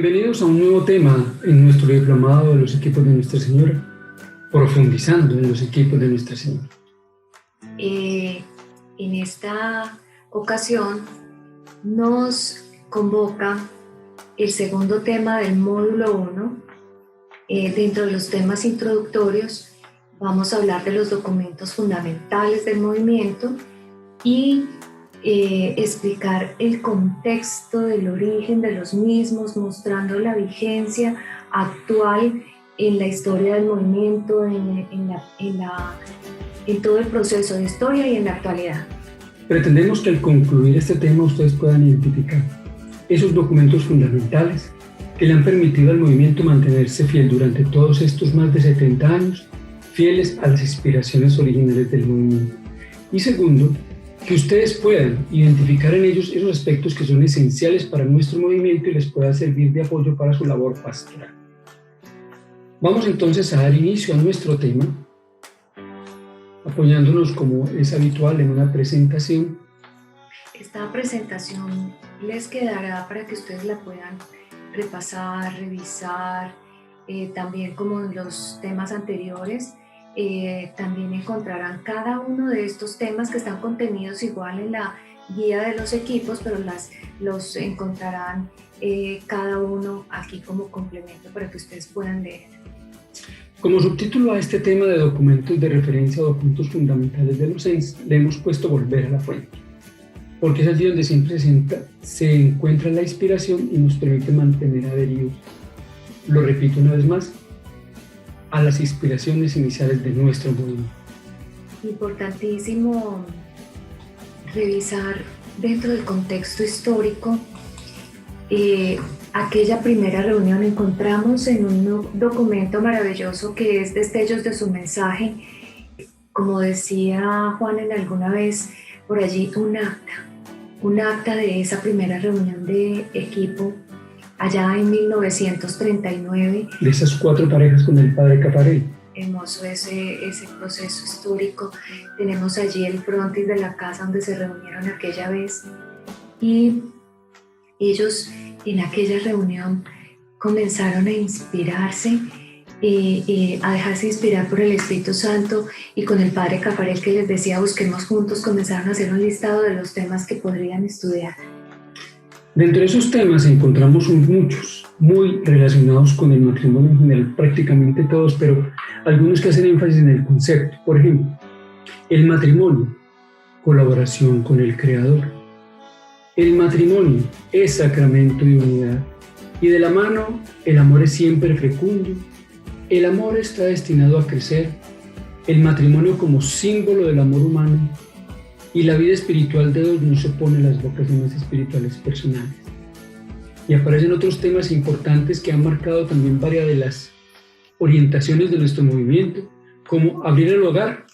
Bienvenidos a un nuevo tema en nuestro diplomado de los equipos de Nuestra Señora, profundizando en los equipos de Nuestra Señora. En esta ocasión nos convoca el segundo tema del módulo 1. Dentro de los temas introductorios vamos a hablar de los documentos fundamentales del movimiento y explicar el contexto del origen de los mismos, mostrando la vigencia actual en la historia del movimiento, en todo el proceso de historia y en la actualidad. Pretendemos que al concluir este tema ustedes puedan identificar esos documentos fundamentales que le han permitido al movimiento mantenerse fiel durante todos estos más de 70 años, fieles a las inspiraciones originales del movimiento. Y segundo, que ustedes puedan identificar en ellos esos aspectos que son esenciales para nuestro movimiento y les pueda servir de apoyo para su labor pastoral. Vamos entonces a dar inicio a nuestro tema, apoyándonos como es habitual en una presentación. Esta presentación les quedará para que ustedes la puedan repasar, revisar, también como en los temas anteriores. También encontrarán cada uno de estos temas que están contenidos igual en la guía de los equipos, pero los encontrarán cada uno aquí como complemento para que ustedes puedan leer. Como subtítulo a este tema de documentos de referencia o documentos fundamentales de los ENS, le hemos puesto volver a la fuente, porque es allí donde siempre se encuentra la inspiración y nos permite mantener adheridos, lo repito una vez más, a las inspiraciones iniciales de nuestro movimiento. Importantísimo revisar dentro del contexto histórico aquella primera reunión. Encontramos en un documento maravilloso que es Destellos de su mensaje, como decía Juan en alguna vez por allí, un acta de esa primera reunión de equipo allá en 1939. De esas 4 parejas con el padre Cafarel. Hermoso ese proceso histórico. Tenemos allí el frontis de la casa donde se reunieron aquella vez y ellos en aquella reunión comenzaron a inspirarse, a dejarse inspirar por el Espíritu Santo, y con el padre Cafarel, que les decía busquemos juntos, comenzaron a hacer un listado de los temas que podrían estudiar. Dentro de esos temas encontramos muchos, muy relacionados con el matrimonio en general, prácticamente todos, pero algunos que hacen énfasis en el concepto. Por ejemplo, el matrimonio, colaboración con el Creador. El matrimonio es sacramento de unidad, y de la mano el amor es siempre fecundo, el amor está destinado a crecer, el matrimonio como símbolo del amor humano, y la vida espiritual de Dios no se opone a las vocaciones espirituales personales. Y aparecen otros temas importantes que han marcado también varias de las orientaciones de nuestro movimiento, como abrir el hogar,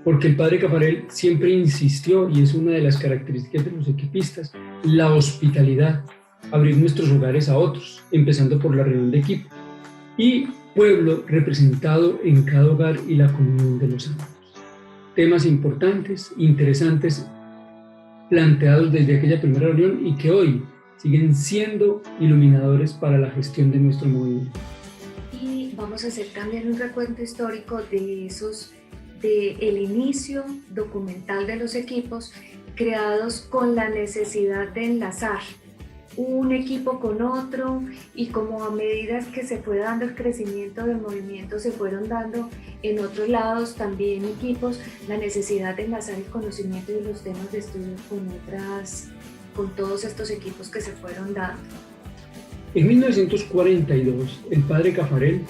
porque el padre Cafarel siempre insistió, y es una de las características de los equipistas, la hospitalidad, abrir nuestros hogares a otros, empezando por la reunión de equipo, y pueblo representado en cada hogar y la comunión de los santos. Temas importantes, interesantes, planteados desde aquella primera reunión y que hoy siguen siendo iluminadores para la gestión de nuestro movimiento. Y vamos a hacer también un recuento histórico del inicio documental de los equipos, creados con la necesidad de enlazar un equipo con otro, y como a medida que se fue dando el crecimiento del movimiento, se fueron dando en otros lados también equipos, la necesidad de enlazar el conocimiento y los temas de estudio con todos estos equipos que se fueron dando. En 1942, el padre Cafarel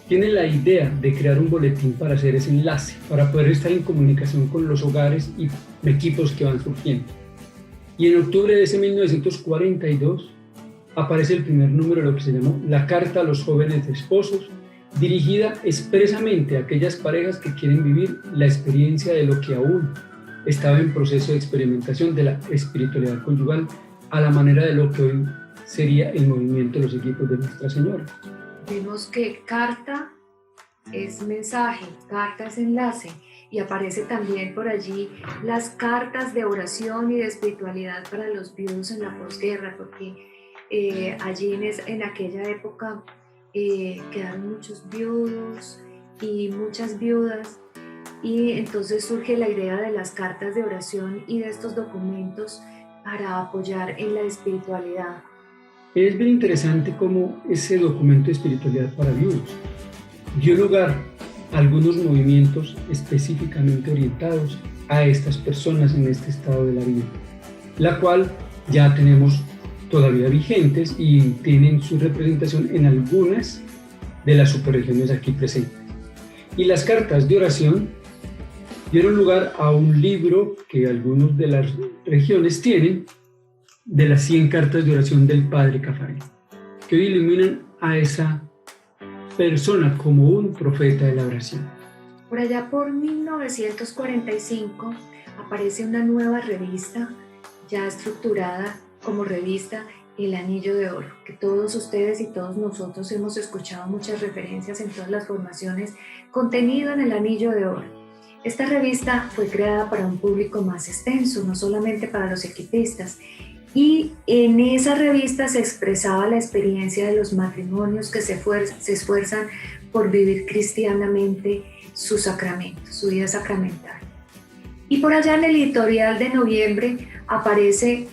tiene la idea de crear un boletín para hacer ese enlace, para poder estar en comunicación con los hogares y equipos que van surgiendo. Y en octubre de ese 1942 aparece el primer número de lo que se llamó la Carta a los Jóvenes Esposos, dirigida expresamente a aquellas parejas que quieren vivir la experiencia de lo que aún estaba en proceso de experimentación de la espiritualidad conyugal, a la manera de lo que hoy sería el movimiento de los equipos de Nuestra Señora. Vemos que carta es mensaje, carta es enlace, y aparece también por allí las cartas de oración y de espiritualidad para los viudos en la posguerra, porque Allí en aquella época quedaron muchos viudos y muchas viudas, y entonces surge la idea de las cartas de oración y de estos documentos para apoyar en la espiritualidad. Es bien interesante cómo ese documento de espiritualidad para viudos dio lugar a algunos movimientos específicamente orientados a estas personas en este estado de la vida, la cual ya tenemos todavía vigentes y tienen su representación en algunas de las subregiones aquí presentes. Y las cartas de oración dieron lugar a un libro que algunos de las regiones tienen, de las 100 cartas de oración del Padre Caffarel, que hoy iluminan a esa persona como un profeta de la oración. Por allá por 1945 aparece una nueva revista ya estructurada como revista, El Anillo de Oro, que todos ustedes y todos nosotros hemos escuchado muchas referencias en todas las formaciones, contenido en El Anillo de Oro. Esta revista fue creada para un público más extenso, no solamente para los equipistas, y en esa revista se expresaba la experiencia de los matrimonios que se esfuerzan por vivir cristianamente su sacramento, su vida sacramental. Y por allá en el editorial de noviembre aparece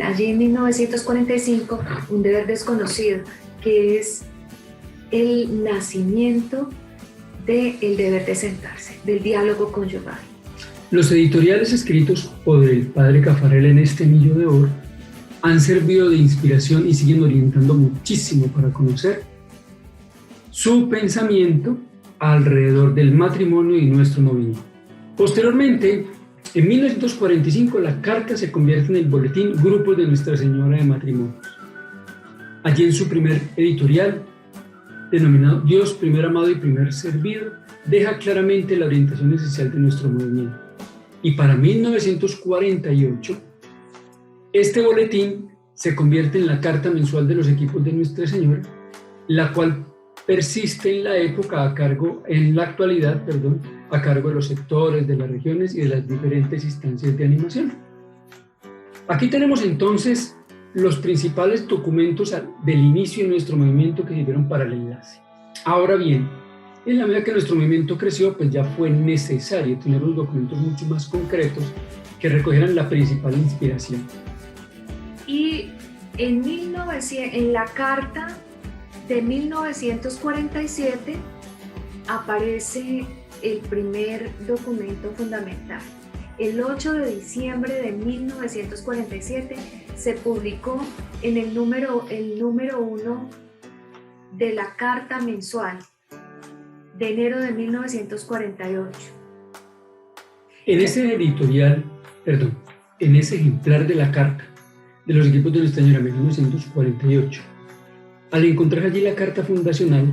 allí en 1945 un deber desconocido, que es el nacimiento del deber de sentarse, del diálogo conyugal. Los editoriales escritos por el Padre Caffarel en este Anillo de Oro han servido de inspiración y siguen orientando muchísimo para conocer su pensamiento alrededor del matrimonio y nuestro movimiento. Posteriormente, en 1945, la carta se convierte en el boletín Grupos de Nuestra Señora de Matrimonios. Allí en su primer editorial, denominado Dios, primer amado y primer servido, deja claramente la orientación esencial de nuestro movimiento. Y para 1948, este boletín se convierte en la carta mensual de los equipos de Nuestra Señora, la cual persiste en la actualidad, a cargo de los sectores, de las regiones y de las diferentes instancias de animación. Aquí tenemos entonces los principales documentos del inicio de nuestro movimiento que sirvieron para el enlace. Ahora bien, en la medida que nuestro movimiento creció, pues ya fue necesario tener unos documentos mucho más concretos que recogieran la principal inspiración. Y en la carta de 1947 aparece el primer documento fundamental. El 8 de diciembre de 1947 se publicó en el número 1 de la carta mensual de enero de 1948. En ese ejemplar de la carta de los equipos de Nuestra Señora 1948, al encontrar allí la carta fundacional,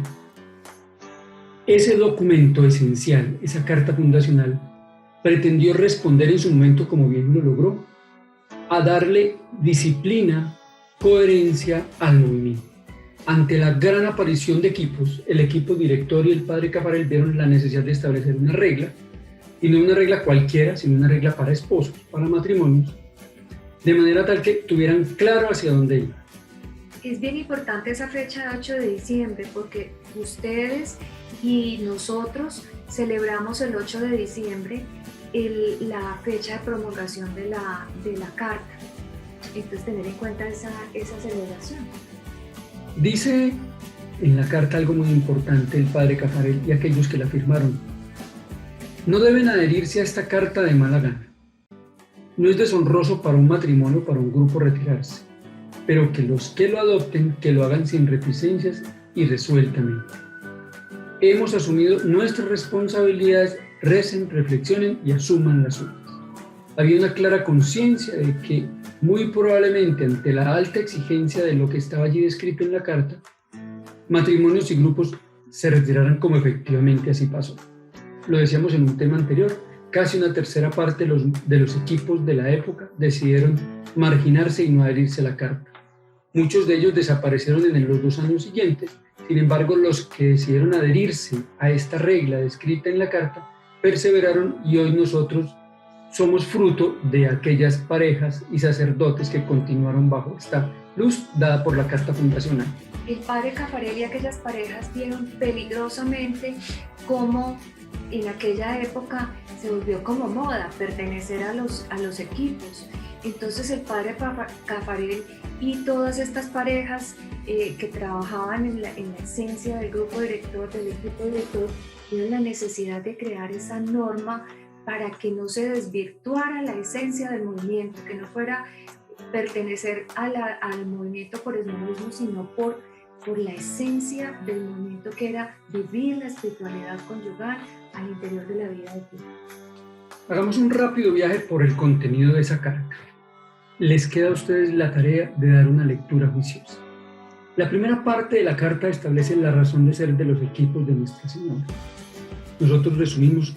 ese documento esencial, esa carta fundacional, pretendió responder en su momento, como bien lo logró, a darle disciplina, coherencia al movimiento. Ante la gran aparición de equipos, el equipo director y el Padre Caffarel vieron la necesidad de establecer una regla, y no una regla cualquiera, sino una regla para esposos, para matrimonios, de manera tal que tuvieran claro hacia dónde iban. Es bien importante esa fecha de 8 de diciembre porque ustedes y nosotros celebramos el 8 de diciembre la fecha de promulgación de la carta. Entonces tener en cuenta esa celebración. Dice en la carta algo muy importante el Padre Caffarel y aquellos que la firmaron. No deben adherirse a esta carta de mala gana. No es deshonroso para un matrimonio o para un grupo retirarse, pero que los que lo adopten, que lo hagan sin reticencias y resueltamente. Hemos asumido nuestras responsabilidades, recen, reflexionen y asuman las suyas. Había una clara conciencia de que, muy probablemente ante la alta exigencia de lo que estaba allí descrito en la carta, matrimonios y grupos se retiraran, como efectivamente así pasó. Lo decíamos en un tema anterior, casi una tercera parte de los equipos de la época decidieron marginarse y no adherirse a la carta. Muchos de ellos desaparecieron en los 2 años siguientes. Sin embargo, los que decidieron adherirse a esta regla descrita en la carta perseveraron y hoy nosotros somos fruto de aquellas parejas y sacerdotes que continuaron bajo esta luz dada por la carta fundacional. El padre Caffarel y aquellas parejas vieron peligrosamente cómo en aquella época se volvió como moda pertenecer a los equipos. Entonces el padre Caffarel y todas estas parejas que trabajaban en la esencia del grupo director, del equipo director, vieron la necesidad de crear esa norma para que no se desvirtuara la esencia del movimiento, que no fuera pertenecer al movimiento por esmolismo, sino por la esencia del movimiento, que era vivir la espiritualidad conyugal al interior de la vida de Dios. Hagamos un rápido viaje por el contenido de esa carta. Les queda a ustedes la tarea de dar una lectura juiciosa. La primera parte de la carta establece la razón de ser de los equipos de Nuestra Señora. Nosotros resumimos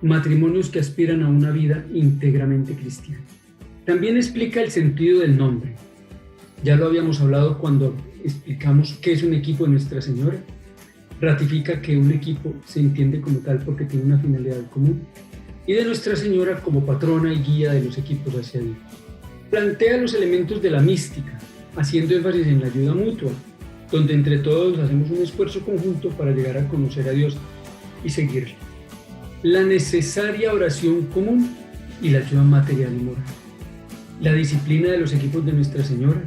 matrimonios que aspiran a una vida íntegramente cristiana. También explica el sentido del nombre. Ya lo habíamos hablado cuando explicamos qué es un equipo de Nuestra Señora. Ratifica que un equipo se entiende como tal porque tiene una finalidad común. Y de Nuestra Señora como patrona y guía de los equipos hacia Dios. Plantea los elementos de la mística, haciendo énfasis en la ayuda mutua, donde entre todos hacemos un esfuerzo conjunto para llegar a conocer a Dios y seguirle. La necesaria oración común y la ayuda material y moral. La disciplina de los equipos de Nuestra Señora,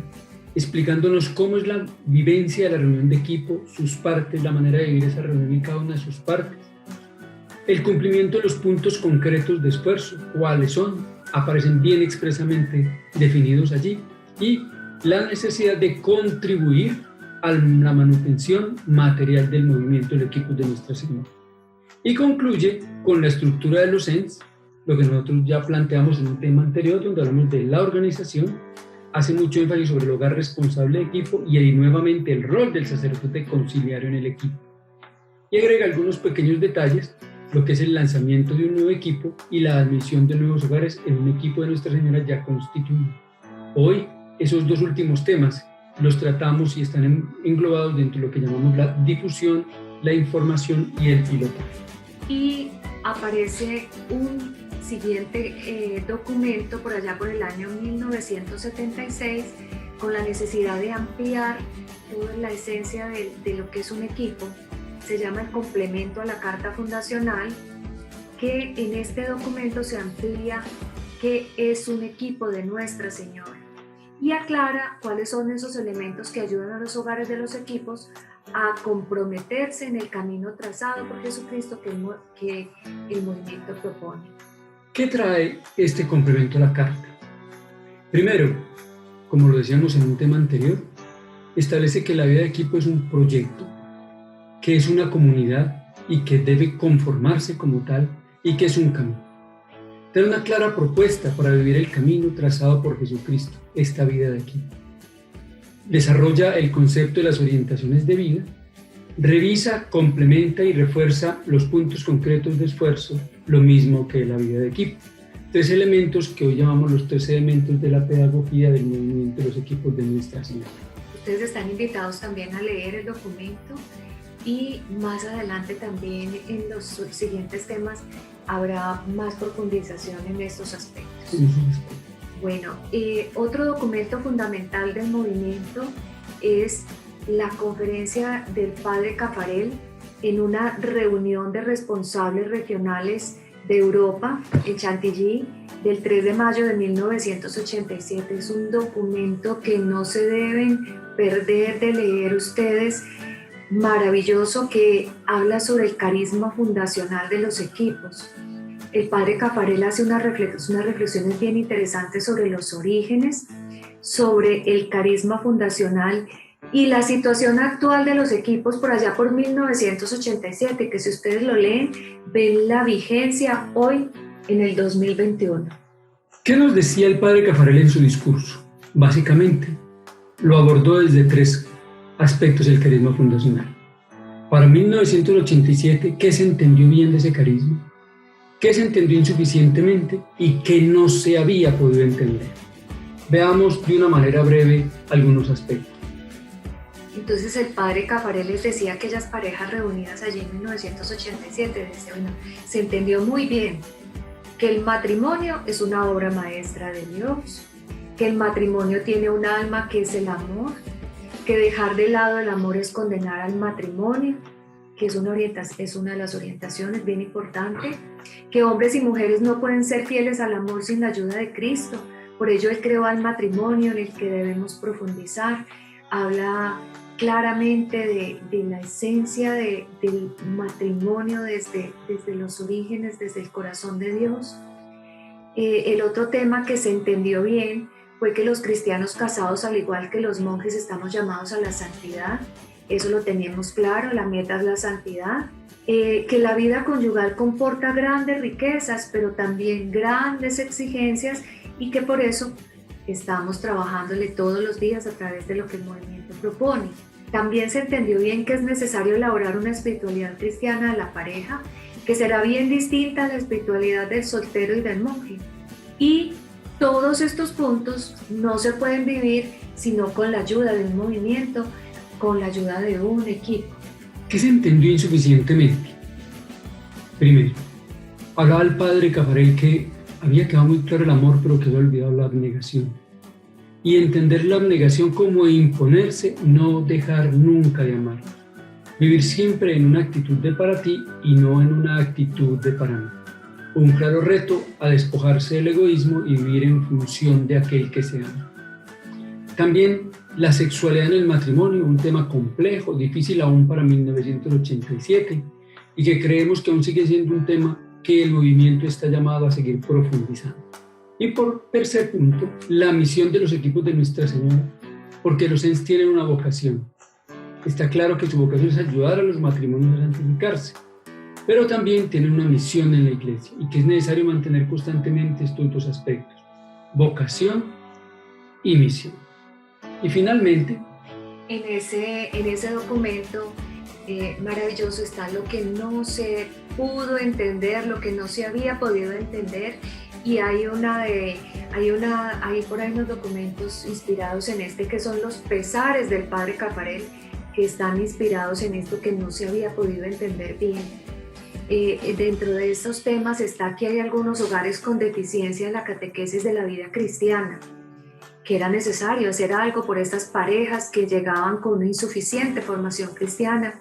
explicándonos cómo es la vivencia de la reunión de equipo, sus partes, la manera de vivir esa reunión y cada una de sus partes. El cumplimiento de los puntos concretos de esfuerzo, cuáles son, aparecen bien expresamente definidos allí, y la necesidad de contribuir a la manutención material del movimiento del equipo de Nuestra Señora. Y concluye con la estructura de los ENS, lo que nosotros ya planteamos en un tema anterior, donde hablamos de la organización, hace mucho énfasis sobre el hogar responsable de equipo y ahí nuevamente el rol del sacerdote conciliario en el equipo. Y agrega algunos pequeños detalles, lo que es el lanzamiento de un nuevo equipo y la admisión de nuevos hogares en un equipo de Nuestra Señora ya constituido. Hoy, esos dos últimos temas los tratamos y están englobados dentro de lo que llamamos la difusión, la información y el pilotaje. Y aparece un siguiente documento por allá por el año 1976 con la necesidad de ampliar toda la esencia de lo que es un equipo. Se llama el complemento a la carta fundacional, que en este documento se amplía qué es un equipo de Nuestra Señora y aclara cuáles son esos elementos que ayudan a los hogares de los equipos a comprometerse en el camino trazado por Jesucristo que el movimiento propone. ¿Qué trae este complemento a la carta? Primero, como lo decíamos en un tema anterior, establece que la vida de equipo es un proyecto, que es una comunidad y que debe conformarse como tal y que es un camino. Trae una clara propuesta para vivir el camino trazado por Jesucristo, esta vida de equipo. Desarrolla el concepto de las orientaciones de vida, revisa, complementa y refuerza los puntos concretos de esfuerzo, lo mismo que la vida de equipo. Tres elementos que hoy llamamos los tres elementos de la pedagogía del movimiento de los equipos de Nuestra Señora. Ustedes están invitados también a leer el documento y más adelante también en los siguientes temas habrá más profundización en estos aspectos. Bueno, otro documento fundamental del movimiento es la conferencia del padre Caffarel en una reunión de responsables regionales de Europa en Chantilly del 3 de mayo de 1987. Es un documento que no se deben perder de leer ustedes, maravilloso, que habla sobre el carisma fundacional de los equipos. El padre Caffarel hace unas reflexiones bien interesantes sobre los orígenes, sobre el carisma fundacional y la situación actual de los equipos por allá por 1987, que si ustedes lo leen, ven la vigencia hoy en el 2021. ¿Qué nos decía el padre Caffarel en su discurso? Básicamente, lo abordó desde tres aspectos del carisma fundacional. Para 1987, ¿qué se entendió bien de ese carisma? ¿Qué se entendió insuficientemente y qué no se había podido entender? Veamos de una manera breve algunos aspectos. Entonces el padre Caffarel les decía a aquellas parejas reunidas allí en 1987, dice, bueno, se entendió muy bien que el matrimonio es una obra maestra de Dios, que el matrimonio tiene un alma que es el amor, que dejar de lado el amor es condenar al matrimonio, que es una de las orientaciones bien importante, que hombres y mujeres no pueden ser fieles al amor sin la ayuda de Cristo. Por ello Él creó al matrimonio en el que debemos profundizar. Habla claramente de la esencia del matrimonio desde los orígenes, desde el corazón de Dios. El otro tema que se entendió bien fue que los cristianos casados, al igual que los monjes, estamos llamados a la santidad. Eso lo teníamos claro, la meta es la santidad. Que la vida conyugal comporta grandes riquezas, pero también grandes exigencias, y que por eso estamos trabajándole todos los días a través de lo que el movimiento propone. También se entendió bien que es necesario elaborar una espiritualidad cristiana de la pareja, que será bien distinta a la espiritualidad del soltero y del monje. Y todos estos puntos no se pueden vivir sino con la ayuda de un movimiento, con la ayuda de un equipo. ¿Qué se entendió insuficientemente? Primero, hablaba el padre Caffarel que había quedado muy claro el amor, pero que había olvidado la abnegación. Y entender la abnegación como imponerse, no dejar nunca de amar. Vivir siempre en una actitud de para ti y no en una actitud de para mí. Un claro reto a despojarse del egoísmo y vivir en función de aquel que se ama. También la sexualidad en el matrimonio, un tema complejo, difícil aún para 1987, y que creemos que aún sigue siendo un tema que el movimiento está llamado a seguir profundizando. Y por tercer punto, la misión de los equipos de Nuestra Señora, porque los ENS tienen una vocación. Está claro que su vocación es ayudar a los matrimonios a santificarse, pero también tienen una misión en la Iglesia y que es necesario mantener constantemente estos dos aspectos, vocación y misión. Y finalmente, en ese documento maravilloso está lo que no se pudo entender, lo que no se había podido entender, y hay por ahí unos documentos inspirados en este que son los pesares del padre Caffarel, que están inspirados en esto que no se había podido entender bien. Dentro de estos temas está que hay algunos hogares con deficiencia en la catequesis de la vida cristiana, que era necesario hacer algo por estas parejas que llegaban con una insuficiente formación cristiana,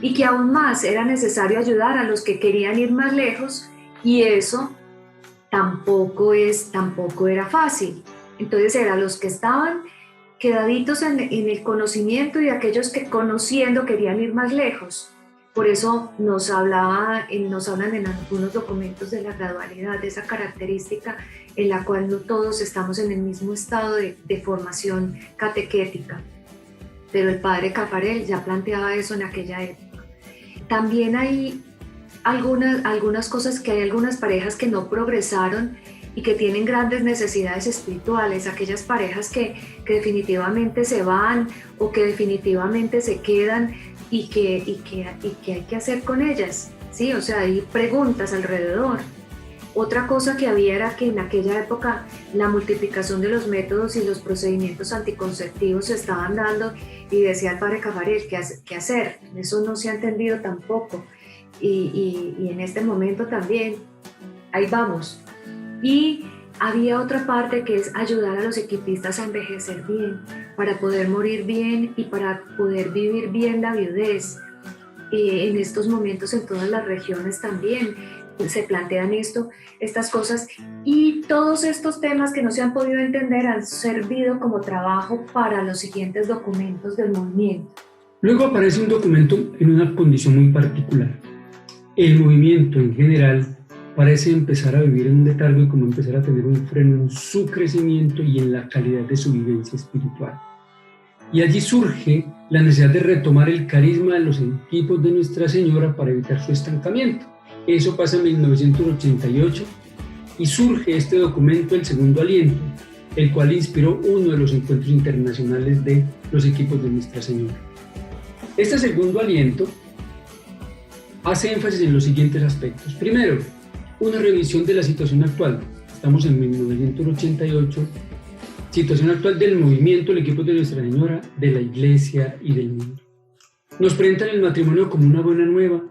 y que aún más era necesario ayudar a los que querían ir más lejos, y eso tampoco era fácil. Entonces eran los que estaban quedaditos en el conocimiento y aquellos que conociendo querían ir más lejos. Por eso nos hablan en algunos documentos de la gradualidad, de esa característica en la cual no todos estamos en el mismo estado de formación catequética. Pero el padre Caffarel ya planteaba eso en aquella época. También hay algunas cosas que hay algunas parejas que no progresaron y que tienen grandes necesidades espirituales, aquellas parejas que definitivamente se van o que definitivamente se quedan y que hay que hacer con ellas, ¿sí? O sea, hay preguntas alrededor. Otra cosa que había era que en aquella época la multiplicación de los métodos y los procedimientos anticonceptivos se estaban dando, y decía el padre Caffarel, ¿qué hacer? Eso no se ha entendido tampoco, y en este momento también, ahí vamos. Y había otra parte que es ayudar a los equipistas a envejecer bien, para poder morir bien y para poder vivir bien la viudez. En estos momentos en todas las regiones también se plantean estas cosas, y todos estos temas que no se han podido entender han servido como trabajo para los siguientes documentos del movimiento. Luego aparece un documento en una condición muy particular. El movimiento en general parece empezar a vivir en un letargo y como empezar a tener un freno en su crecimiento y en la calidad de su vivencia espiritual. Y allí surge la necesidad de retomar el carisma de los equipos de Nuestra Señora para evitar su estancamiento. Eso pasa en 1988 y surge este documento, El Segundo Aliento, el cual inspiró uno de los encuentros internacionales de los equipos de Nuestra Señora. Este segundo aliento hace énfasis en los siguientes aspectos. Primero, una revisión de la situación actual. Estamos en 1988, situación actual del movimiento, el equipo de Nuestra Señora, de la Iglesia y del mundo. Nos presentan el matrimonio como una buena nueva,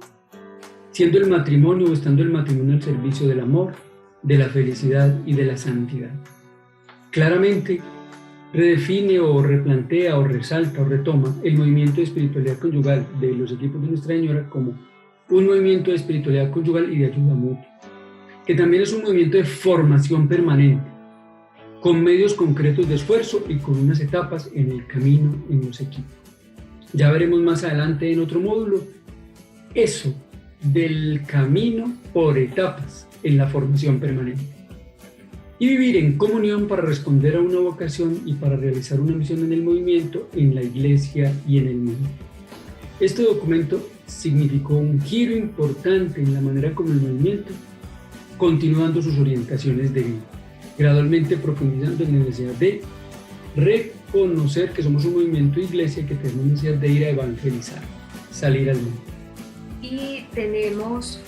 siendo el matrimonio o estando el matrimonio al servicio del amor, de la felicidad y de la santidad. Claramente redefine o replantea o resalta o retoma el movimiento de espiritualidad conyugal de los equipos de Nuestra Señora como un movimiento de espiritualidad conyugal y de ayuda mutua, que también es un movimiento de formación permanente, con medios concretos de esfuerzo y con unas etapas en el camino en los equipos. Ya veremos más adelante en otro módulo eso del camino por etapas en la formación permanente. Y vivir en comunión para responder a una vocación y para realizar una misión en el movimiento, en la iglesia y en el mundo. Este documento significó un giro importante en la manera como el movimiento continúa dando sus orientaciones de vida, gradualmente profundizando en la necesidad de reconocer que somos un movimiento de iglesia y que tenemos necesidad de ir a evangelizar, salir al mundo. Y tenemos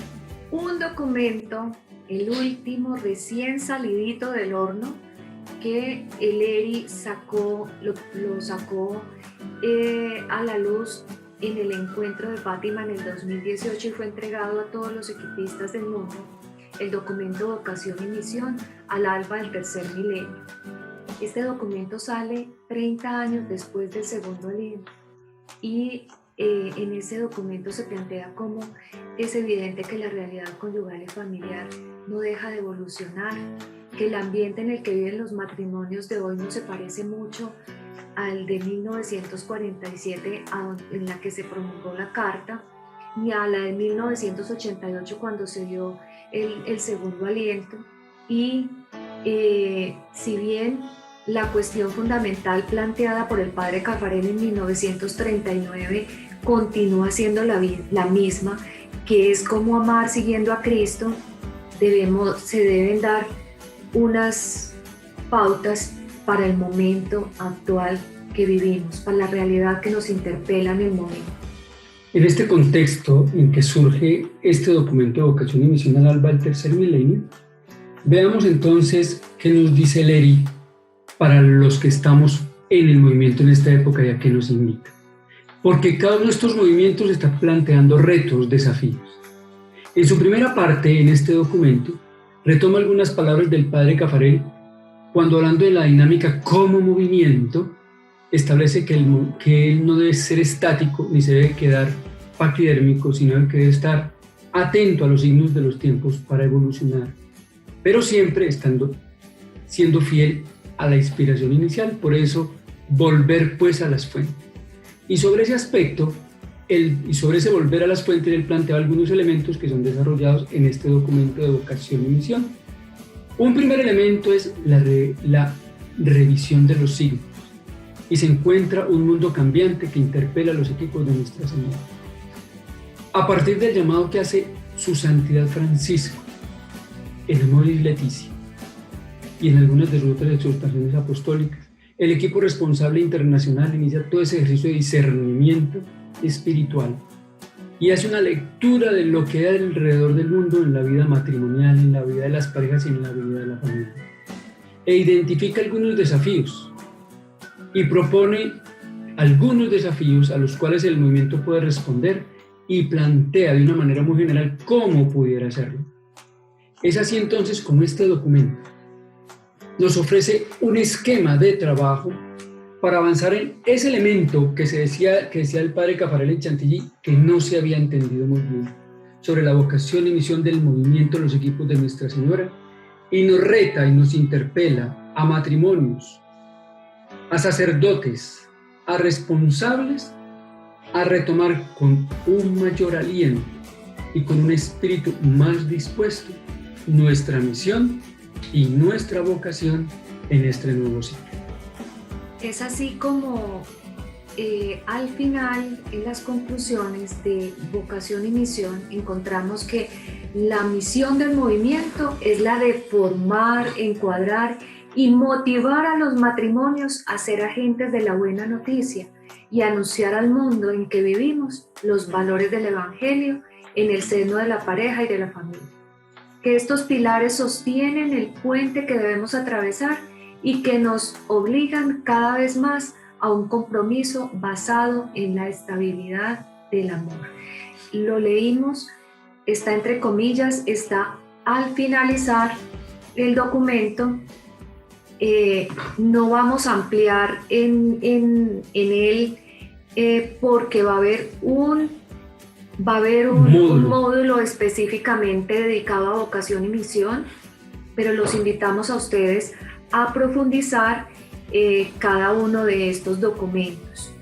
un documento, el último, recién salidito del horno, que el ERI lo sacó a la luz en el encuentro de Fátima en el 2018 y fue entregado a todos los equipistas del mundo, el documento Vocación y Misión al alba del tercer milenio. Este documento sale 30 años después del segundo aliento y en ese documento se plantea cómo es evidente que la realidad conyugal y familiar no deja de evolucionar, que el ambiente en el que viven los matrimonios de hoy no se parece mucho al de 1947 en la que se promulgó la Carta, ni a la de 1988 cuando se dio el segundo aliento. Y si bien la cuestión fundamental planteada por el padre Caffarel en 1939 continúa siendo la misma, que es cómo amar siguiendo a Cristo, se deben dar unas pautas para el momento actual que vivimos, para la realidad que nos interpela en el momento. En este contexto en que surge este documento de vocación y misión al alba del tercer milenio, veamos entonces qué nos dice el ERI para los que estamos en el movimiento en esta época y a qué nos invita. Porque cada uno de estos movimientos está planteando retos, desafíos. En su primera parte, en este documento, retoma algunas palabras del padre Caffarel cuando, hablando de la dinámica como movimiento, establece que él no debe ser estático ni se debe quedar paquidérmico, sino que debe estar atento a los signos de los tiempos para evolucionar, pero siempre siendo fiel a la inspiración inicial. Por eso, volver pues a las fuentes. Y sobre ese aspecto, y sobre ese volver a las fuentes, él plantea algunos elementos que son desarrollados en este documento de vocación y misión. Un primer elemento es la revisión de los signos, y se encuentra un mundo cambiante que interpela a los equipos de Nuestra Señora. A partir del llamado que hace su Santidad Francisco en Amoris Laetitia y en algunas de sus otras exhortaciones apostólicas, el equipo responsable internacional inicia todo ese ejercicio de discernimiento espiritual y hace una lectura de lo que hay alrededor del mundo en la vida matrimonial, en la vida de las parejas y en la vida de la familia. E identifica algunos desafíos y propone algunos desafíos a los cuales el movimiento puede responder y plantea de una manera muy general cómo pudiera hacerlo. Es así entonces como este documento nos ofrece un esquema de trabajo para avanzar en ese elemento que decía el padre Caffarel en Chantilly, que no se había entendido muy bien, sobre la vocación y misión del movimiento de los equipos de Nuestra Señora, y nos reta y nos interpela a matrimonios, a sacerdotes, a responsables, a retomar con un mayor aliento y con un espíritu más dispuesto nuestra misión y nuestra vocación en este nuevo ciclo. Es así como al final, en las conclusiones de vocación y misión, encontramos que la misión del movimiento es la de formar, encuadrar y motivar a los matrimonios a ser agentes de la buena noticia y anunciar al mundo en que vivimos los valores del Evangelio en el seno de la pareja y de la familia. Que estos pilares sostienen el puente que debemos atravesar y que nos obligan cada vez más a un compromiso basado en la estabilidad del amor. Lo leímos, está entre comillas, está al finalizar el documento, no vamos a ampliar en él porque va a haber un módulo específicamente dedicado a vocación y misión, pero los invitamos a ustedes a profundizar cada uno de estos documentos.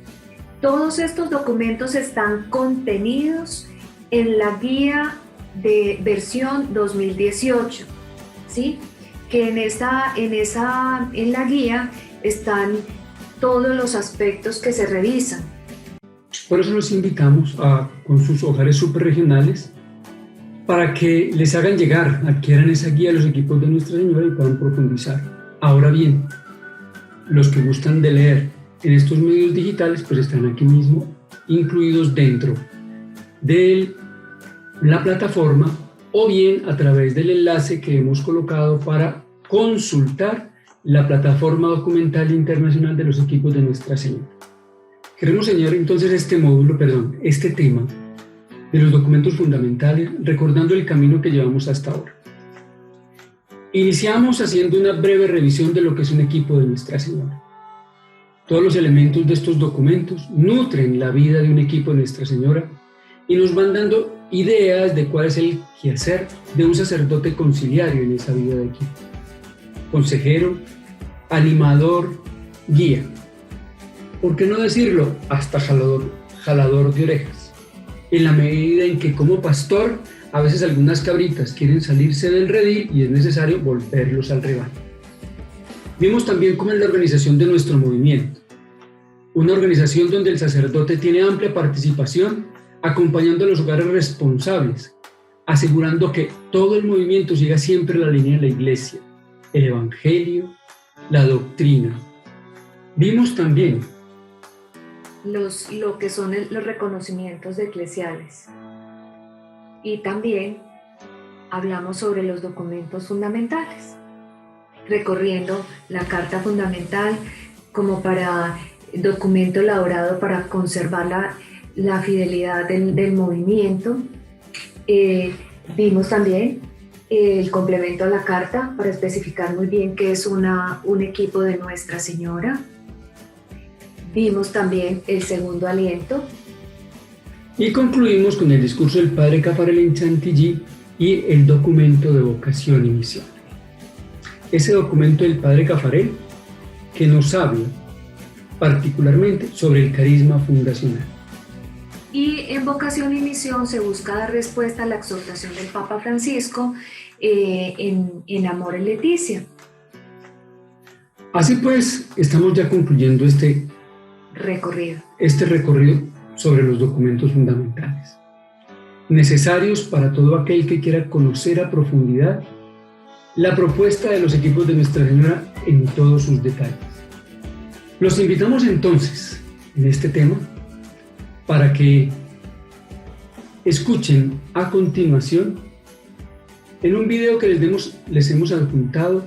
Todos estos documentos están contenidos en la guía de versión 2018, ¿sí? Que en la guía están todos los aspectos que se revisan. Por eso los invitamos con sus hogares superregionales para que les hagan llegar, adquieran esa guía a los equipos de Nuestra Señora y puedan profundizar. Ahora bien, los que gustan de leer en estos medios digitales, pues están aquí mismo incluidos dentro de la plataforma o bien a través del enlace que hemos colocado para consultar la plataforma documental internacional de los equipos de Nuestra Señora. Queremos señalar entonces este tema de los documentos fundamentales, recordando el camino que llevamos hasta ahora. Iniciamos haciendo una breve revisión de lo que es un equipo de Nuestra Señora. Todos los elementos de estos documentos nutren la vida de un equipo de Nuestra Señora y nos van dando ideas de cuál es el quehacer de un sacerdote conciliario en esa vida de equipo. Consejero, animador, guía. ¿Por qué no decirlo? Hasta jalador de orejas. En la medida en que como pastor, a veces algunas cabritas quieren salirse del redil y es necesario volverlos al rebaño. Vimos también cómo es la organización de nuestro movimiento. Una organización donde el sacerdote tiene amplia participación, acompañando a los hogares responsables, asegurando que todo el movimiento siga siempre la línea de la Iglesia, el Evangelio, la doctrina. Vimos también lo que son los reconocimientos eclesiales. Y también hablamos sobre los documentos fundamentales, recorriendo la Carta Fundamental como para documento elaborado para conservar la fidelidad del movimiento. Vimos también el complemento a la carta para especificar muy bien qué es un equipo de Nuestra Señora. Vimos también el segundo aliento. Y concluimos con el discurso del Padre Caffarel en Chantilly y el documento de vocación y misión. Ese documento del Padre Caffarel que nos habla particularmente sobre el carisma fundacional. Y en vocación y misión se busca dar respuesta a la exhortación del Papa Francisco en Amor et Laetitia. Así pues, estamos ya concluyendo este recorrido sobre los documentos fundamentales, necesarios para todo aquel que quiera conocer a profundidad la propuesta de los equipos de Nuestra Señora en todos sus detalles. Los invitamos entonces en este tema para que escuchen a continuación en un video que les hemos adjuntado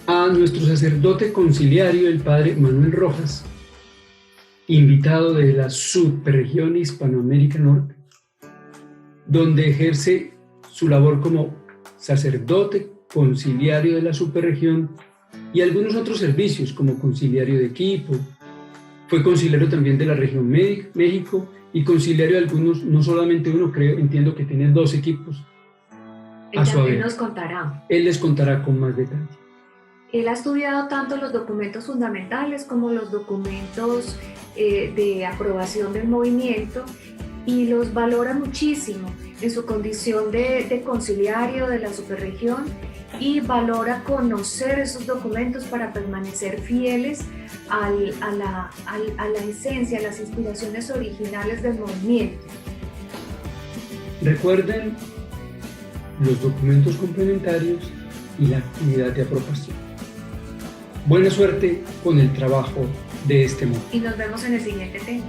a nuestro sacerdote conciliario, el Padre Manuel Rojas, invitado de la subregión Hispanoamérica Norte, donde ejerce su labor como sacerdote conciliario de la subregión y algunos otros servicios como conciliario de equipo. Fue conciliario también de la región México y conciliario de algunos, no solamente uno, entiendo que tiene 2 equipos. Él también nos contará. Él les contará con más detalle. Él ha estudiado tanto los documentos fundamentales como los documentos de aprobación del movimiento y los valora muchísimo en su condición de conciliario de la superregión y valora conocer esos documentos para permanecer fieles a la esencia, a las inspiraciones originales del movimiento. Recuerden los documentos complementarios y la actividad de aprobación. Buena suerte con el trabajo de este módulo. Y nos vemos en el siguiente tema.